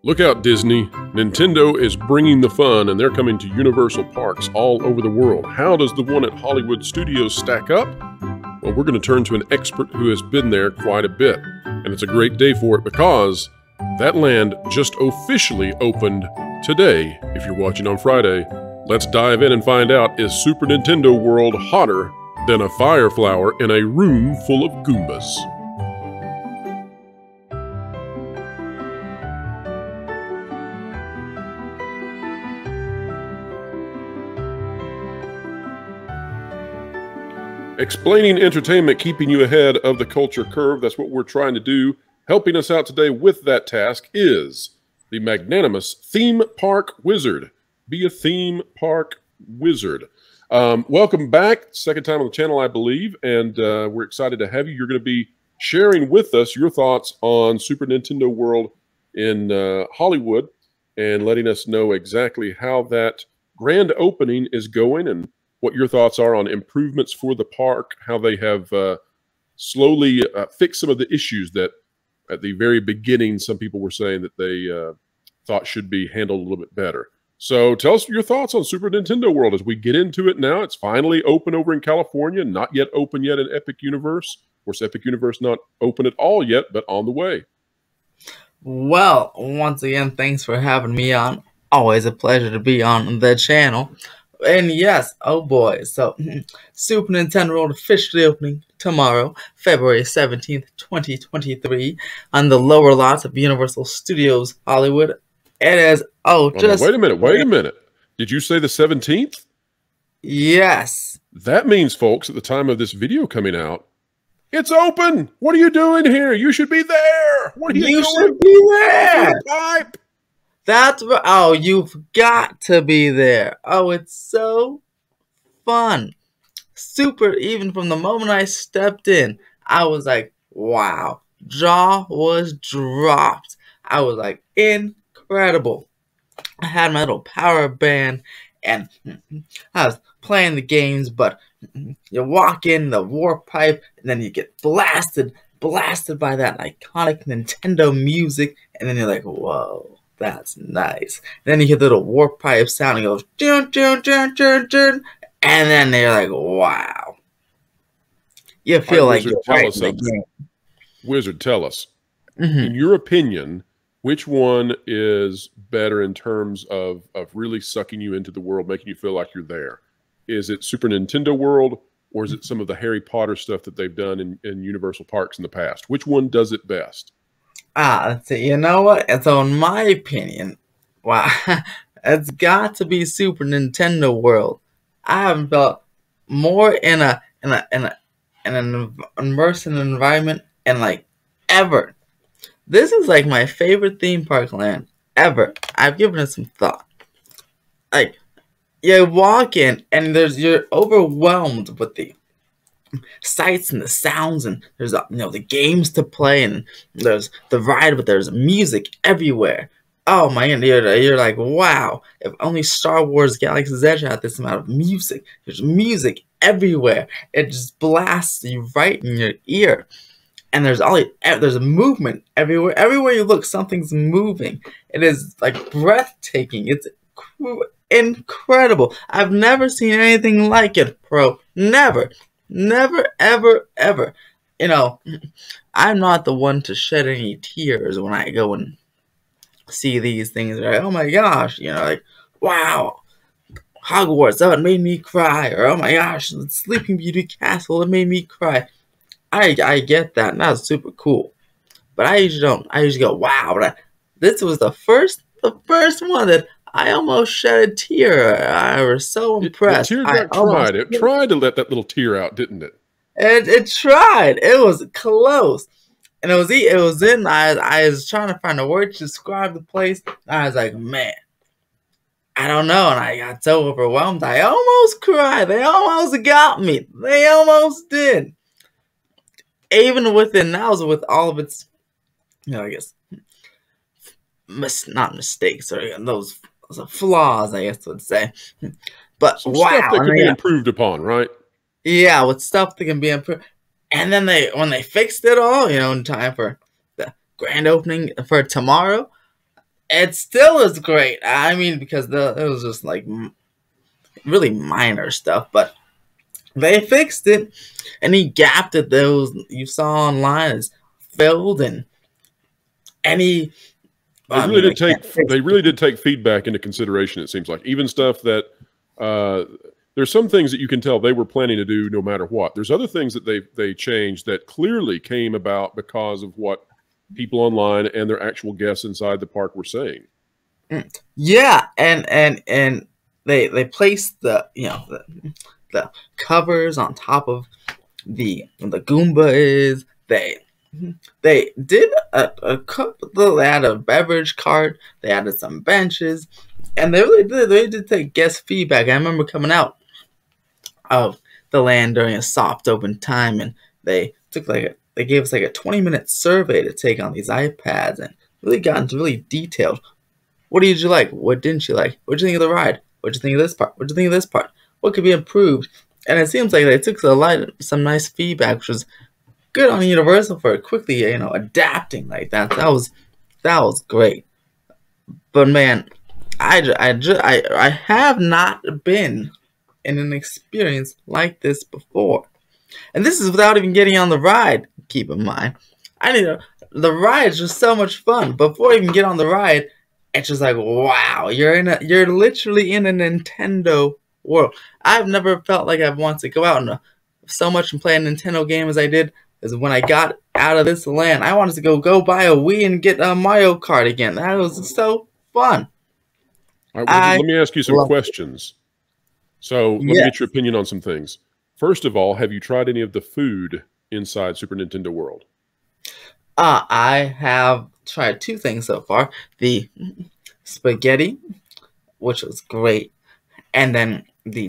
Look out, Disney. Nintendo is bringing the fun, and they're coming to Universal parks all over the world. How does the one at Hollywood Studios stack up? Well, we're going to turn to an expert who has been there quite a bit. And it's a great day for it because that land just officially opened today. If you're watching on Friday, let's dive in and find out, is Super Nintendo World hotter than a fire flower in a room full of Goombas? Explaining entertainment, keeping you ahead of the culture curve. That's what we're trying to do. Helping us out today with that task is the magnanimous theme park wizard. Be a theme park wizard. Welcome back. Second time on the channel, I believe, and we're excited to have you. You're going to be sharing with us your thoughts on Super Nintendo World in Hollywood and letting us know exactly how that grand opening is going and what your thoughts are on improvements for the park, how they have slowly fixed some of the issues that at the very beginning some people were saying that they thought should be handled a little bit better. So tell us your thoughts on Super Nintendo World as we get into it now. It's finally open over in California, not yet open yet in Epic Universe. Of course, Epic Universe not open at all yet, but on the way. Well, once again, thanks for having me on. Always a pleasure to be on the channel. And yes, oh boy, so Super Nintendo World officially opening tomorrow, February 17th, 2023, on the lower lots of Universal Studios Hollywood. It is, wait a minute. Did you say the 17th? Yes. That means, folks, at the time of this video coming out, it's open! What are you doing here? You should be there! What are you doing? You should be there! Pipe! That's what, oh, you've got to be there. Oh, it's so fun. Super, even from the moment I stepped in, I was like, wow. Jaw was dropped. I was like, incredible. I had my little power band, and I was playing the games, but you walk in the warp pipe, and then you get blasted by that iconic Nintendo music, and then you're like, whoa. That's nice. Then you hear the little warp pipe sound and it goes dun, dun, dun, dun, dun, and then they're like, wow. You feel like you're right in the game. Wizard, tell us. In your opinion, which one is better in terms of really sucking you into the world, making you feel like you're there? Is it Super Nintendo World, or is it some of the Harry Potter stuff that they've done in Universal Parks in the past? Which one does it best? Let's see. You know what? And so, in my opinion, wow, it's got to be Super Nintendo World. I haven't felt more in an immersive environment and ever. This is my favorite theme park land ever. I've given it some thought. You walk in and you're overwhelmed with the sights and the sounds, and there's the games to play, and there's the ride, but there's music everywhere. Oh my god, you're like, wow, if only Star Wars Galaxy's Edge had this amount of music. There's music everywhere. It just blasts you right in your ear, and there's a movement everywhere. Everywhere you look, something's moving. It is breathtaking. It's incredible. I've never seen anything like it, Pro. Never, ever, ever. I'm not the one to shed any tears when I go and see these things. Right? Oh my gosh, wow, Hogwarts, oh, it made me cry. Or, oh my gosh, the Sleeping Beauty Castle, it made me cry. I get that, and that's super cool. But I usually don't. I usually go, wow. But this was the first one that I almost shed a tear. I was so impressed. The tear tried. It tried to let that little tear out, didn't it? It tried. It was close. And it was in. I was trying to find a word to describe the place. And I was like, man, I don't know. And I got so overwhelmed. I almost cried. They almost got me. They almost did. Even within now, with all of its, I guess, not mistakes or those flaws, I guess I would say. But some wow, stuff that can be improved upon, right? Yeah, with stuff that can be improved. And then when they fixed it all, in time for the grand opening for tomorrow, it still is great. I mean, because it was just like really minor stuff, but they fixed it. Any gap that those you saw online is filled, and any. They I really mean, did take feedback into consideration. It seems like even stuff that there's some things that you can tell they were planning to do no matter what. There's other things that they changed that clearly came about because of what people online and their actual guests inside the park were saying. Yeah, and they placed the covers on top of the Goomba is. They did a couple. They had a beverage cart. They added some benches, and they really did. They did take guest feedback. I remember coming out of the land during a soft open time, and they gave us like a 20-minute survey to take on these iPads, and really got into really detailed. What did you like? What didn't you like? What did you think of the ride? What did you think of this part? What did you think of this part? What could be improved? And it seems like they took some nice feedback, which was good on Universal for quickly, adapting like that. That was great. But man, I have not been in an experience like this before, and this is without even getting on the ride. Keep in mind, the ride is just so much fun. Before you even get on the ride, it's just like, wow, you're literally in a Nintendo world. I've never felt like I've wanted to go out so much and play a Nintendo game as I did. Is when I got out of this land, I wanted to go buy a Wii and get a Mario Kart again. That was so fun. All right, let me ask you some questions. So let me get your opinion on some things. First of all, have you tried any of the food inside Super Nintendo World? I have tried 2 things so far. The spaghetti, which was great, and then the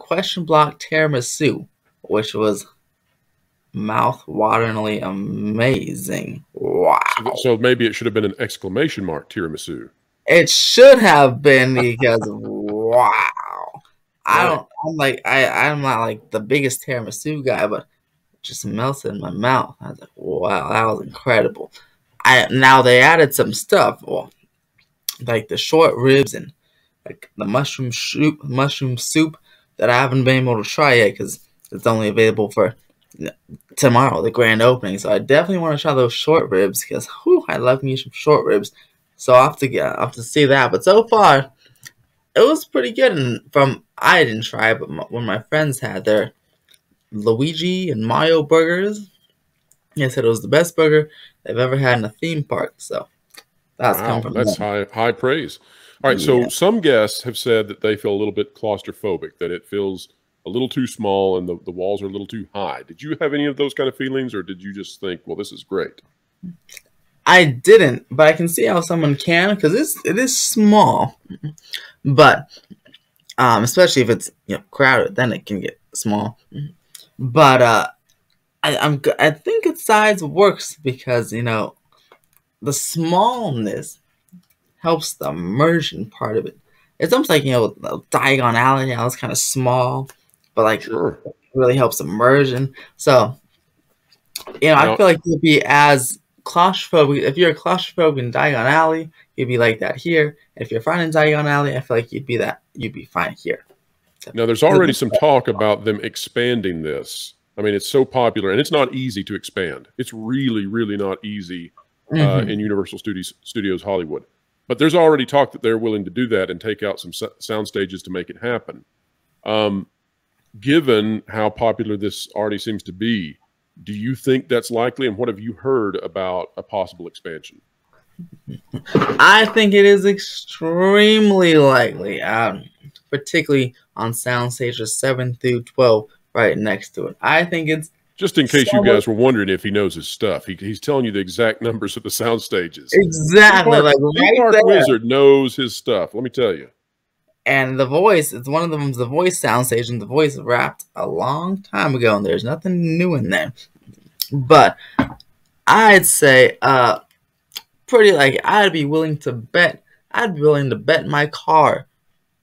question block tiramisu, which was mouth-wateringly amazing. Wow. So maybe it should have been an exclamation mark tiramisu. It should have been, because wow. I'm not like the biggest tiramisu guy, but it just melted in my mouth. I was like, wow, that was incredible. Now they added some stuff, like the short ribs and like the mushroom soup that I haven't been able to try yet because it's only available for tomorrow, the grand opening. So I definitely want to try those short ribs because I love me some short ribs. So I'll have to see that. But so far, it was pretty good. And I didn't try, but when my friends had their Luigi and Mario burgers, they said it was the best burger they've ever had in a theme park. So that's coming from that's them. high praise. All right, so some guests have said that they feel a little bit claustrophobic, that it feels a little too small and the walls are a little too high. Did you have any of those kind of feelings, or did you just think, well, this is great? I didn't, but I can see how someone can, because it is small. But especially if it's crowded, then it can get small. But I think its size works because the smallness helps the immersion part of it. It's almost like Diagon Alley. Now it's kind of small, but like Sure. it really helps immersion. So I feel like you'd be as claustrophobic. If you're a claustrophobic in Diagon Alley, you'd be like that here. If you're fine in Diagon Alley, I feel like you'd be fine here. So, now, there's already some talk about them expanding this. I mean, it's so popular, and it's not easy to expand. It's really, really not easy in Universal Studios Hollywood. But there's already talk that they're willing to do that and take out some sound stages to make it happen. Given how popular this already seems to be, do you think that's likely? And what have you heard about a possible expansion? I think it is extremely likely, particularly on sound stages 7 through 12 right next to it. I think it's just in case you guys were wondering if he knows his stuff. He's telling you the exact numbers of the sound stages. Exactly. Theme Park Wizard knows his stuff, let me tell you. And the voice, it's one of them, the voice soundstage, and the voice wrapped a long time ago, and there's nothing new in there. But I'd say, I'd be willing to bet my car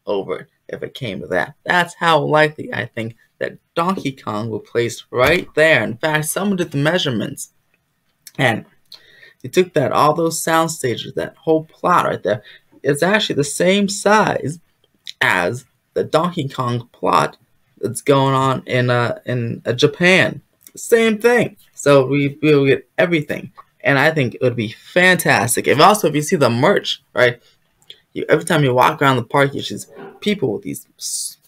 over it if it came to that. That's how likely I think that Donkey Kong will place right there. In fact, someone did the measurements, and You took that, all those sound stages, that whole plot right there. It's actually the same size as the Donkey Kong plot that's going on in Japan. Same thing. So we will get everything, and I think it would be fantastic. If you see the merch, right? Every time you walk around the park, you see people with these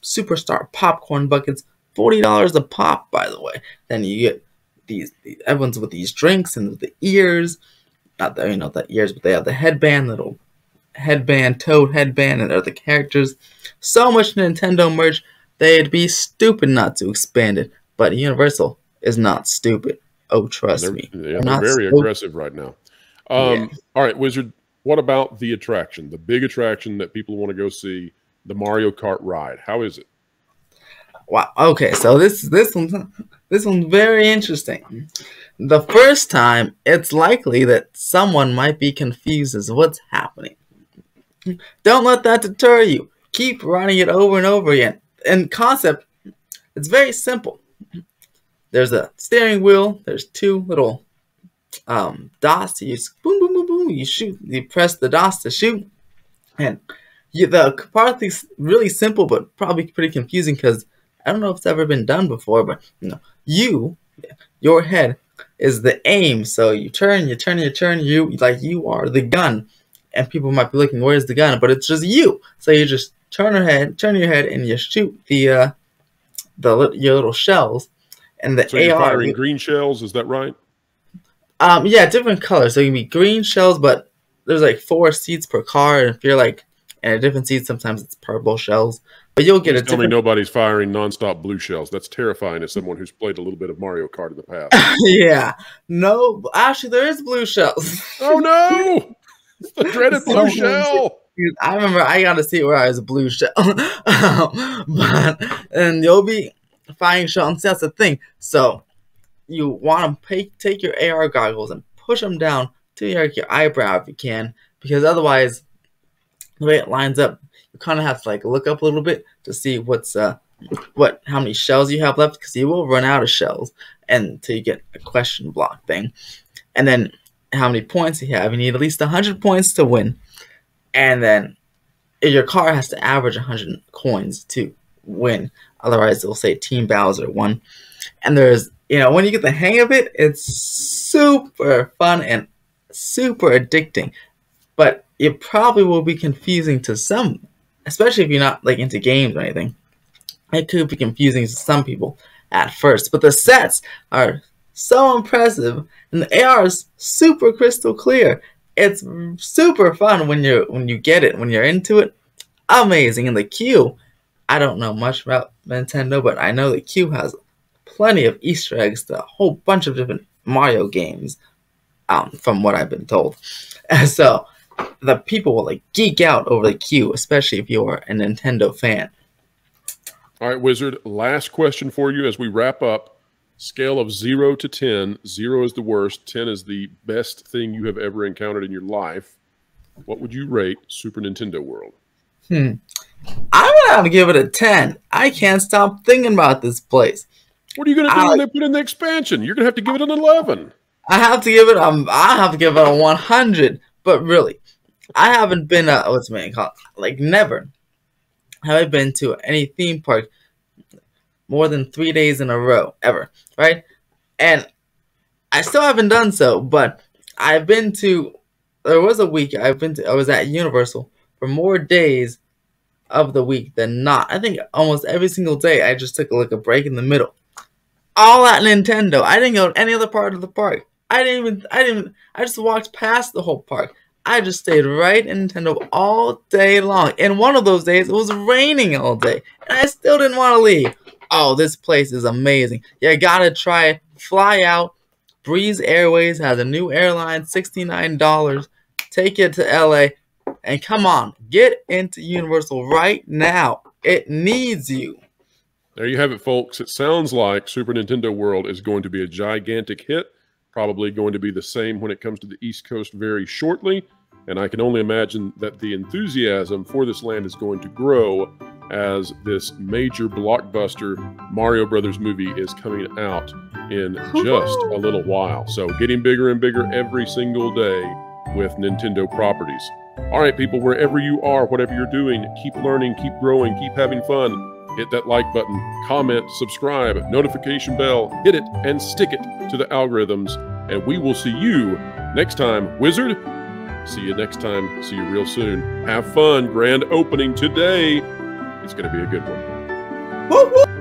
superstar popcorn buckets, $40 a pop, by the way. Then you get everyone's with these drinks and the ears, not the ears, but they have the headband, little headband, Toad headband, and other characters. So much Nintendo merch, they'd be stupid not to expand it. But Universal is not stupid. Oh, trust me. They're very aggressive right now. All right, Wizard, what about the attraction, the big attraction that people want to go see, the Mario Kart ride? How is it? Wow. Okay, so this one's very interesting. The first time, it's likely that someone might be confused as to what's happening. Don't let that deter you. Keep running it over and over again. In concept, it's very simple. There's a steering wheel. There's two little dots. You just boom, boom, boom, boom. You shoot. You press the dots to shoot. And the part is really simple, but probably pretty confusing because I don't know if it's ever been done before. But your head is the aim. So you turn. You are the gun. And people might be looking, where's the gun? But it's just you. So you just turn your head, and you shoot your little shells. And the so you're firing green shells, is that right? Yeah, different colors. So you can be green shells, but there's like 4 seats per car, and if you're like in a different seat, sometimes it's purple shells. But you'll get Tell me nobody's firing nonstop blue shells. That's terrifying as someone who's played a little bit of Mario Kart in the past. Yeah. No, actually there is blue shells. Oh no! It's the dreaded blue shell. I remember I got to see where I was a blue shell. And you'll be firing shells. That's the thing. So you want to take your AR goggles and push them down to your eyebrow if you can, because otherwise, the way it lines up, you kind of have to like look up a little bit to see how many shells you have left, because you will run out of shells until you get a question block thing, and then how many points you have. You need at least 100 points to win, and then your car has to average 100 coins to win. Otherwise, it'll say Team Bowser won. And there's, when you get the hang of it, it's super fun and super addicting. But it probably will be confusing to some, especially if you're not like into games or anything. It could be confusing to some people at first. But the sets are so impressive, and the AR is super crystal clear. It's super fun when you get it, when you're into it. Amazing. And the queue, I don't know much about Nintendo, but I know the queue has plenty of Easter eggs to a whole bunch of different Mario games, from what I've been told. And so the people will like geek out over the queue, especially if you're a Nintendo fan. All right, Wizard, last question for you as we wrap up. Scale of 0 to 10. 0 is the worst. 10 is the best thing you have ever encountered in your life. What would you rate Super Nintendo World? I'm gonna have to give it a 10. I can't stop thinking about this place. What are you gonna do when they put in the expansion? You're gonna have to give it an 11. I have to give it a 100. But really, I haven't been never have I been to any theme park more than 3 days in a row ever, right? And I still haven't done so, but I've been to. There was a week I was at Universal for more days of the week than not. I think almost every single day I just took a break in the middle. All at Nintendo. I didn't go to any other part of the park. I just walked past the whole park. I just stayed right in Nintendo all day long. And one of those days, it was raining all day. And I still didn't want to leave. Oh, this place is amazing. You gotta try it. Fly out. Breeze Airways has a new airline, $69. Take it to LA. And come on, get into Universal right now. It needs you. There you have it, folks. It sounds like Super Nintendo World is going to be a gigantic hit. Probably going to be the same when it comes to the East Coast very shortly. And I can only imagine that the enthusiasm for this land is going to grow as this major blockbuster Mario Brothers movie is coming out in just a little while. So getting bigger and bigger every single day with Nintendo properties. All right, people, wherever you are, whatever you're doing, keep learning, keep growing, keep having fun. Hit that like button, comment, subscribe, notification bell, hit it and stick it to the algorithms. And we will see you next time, Wizard. See you next time. See you real soon. Have fun. Grand opening today. It's going to be a good one. Woo, woo.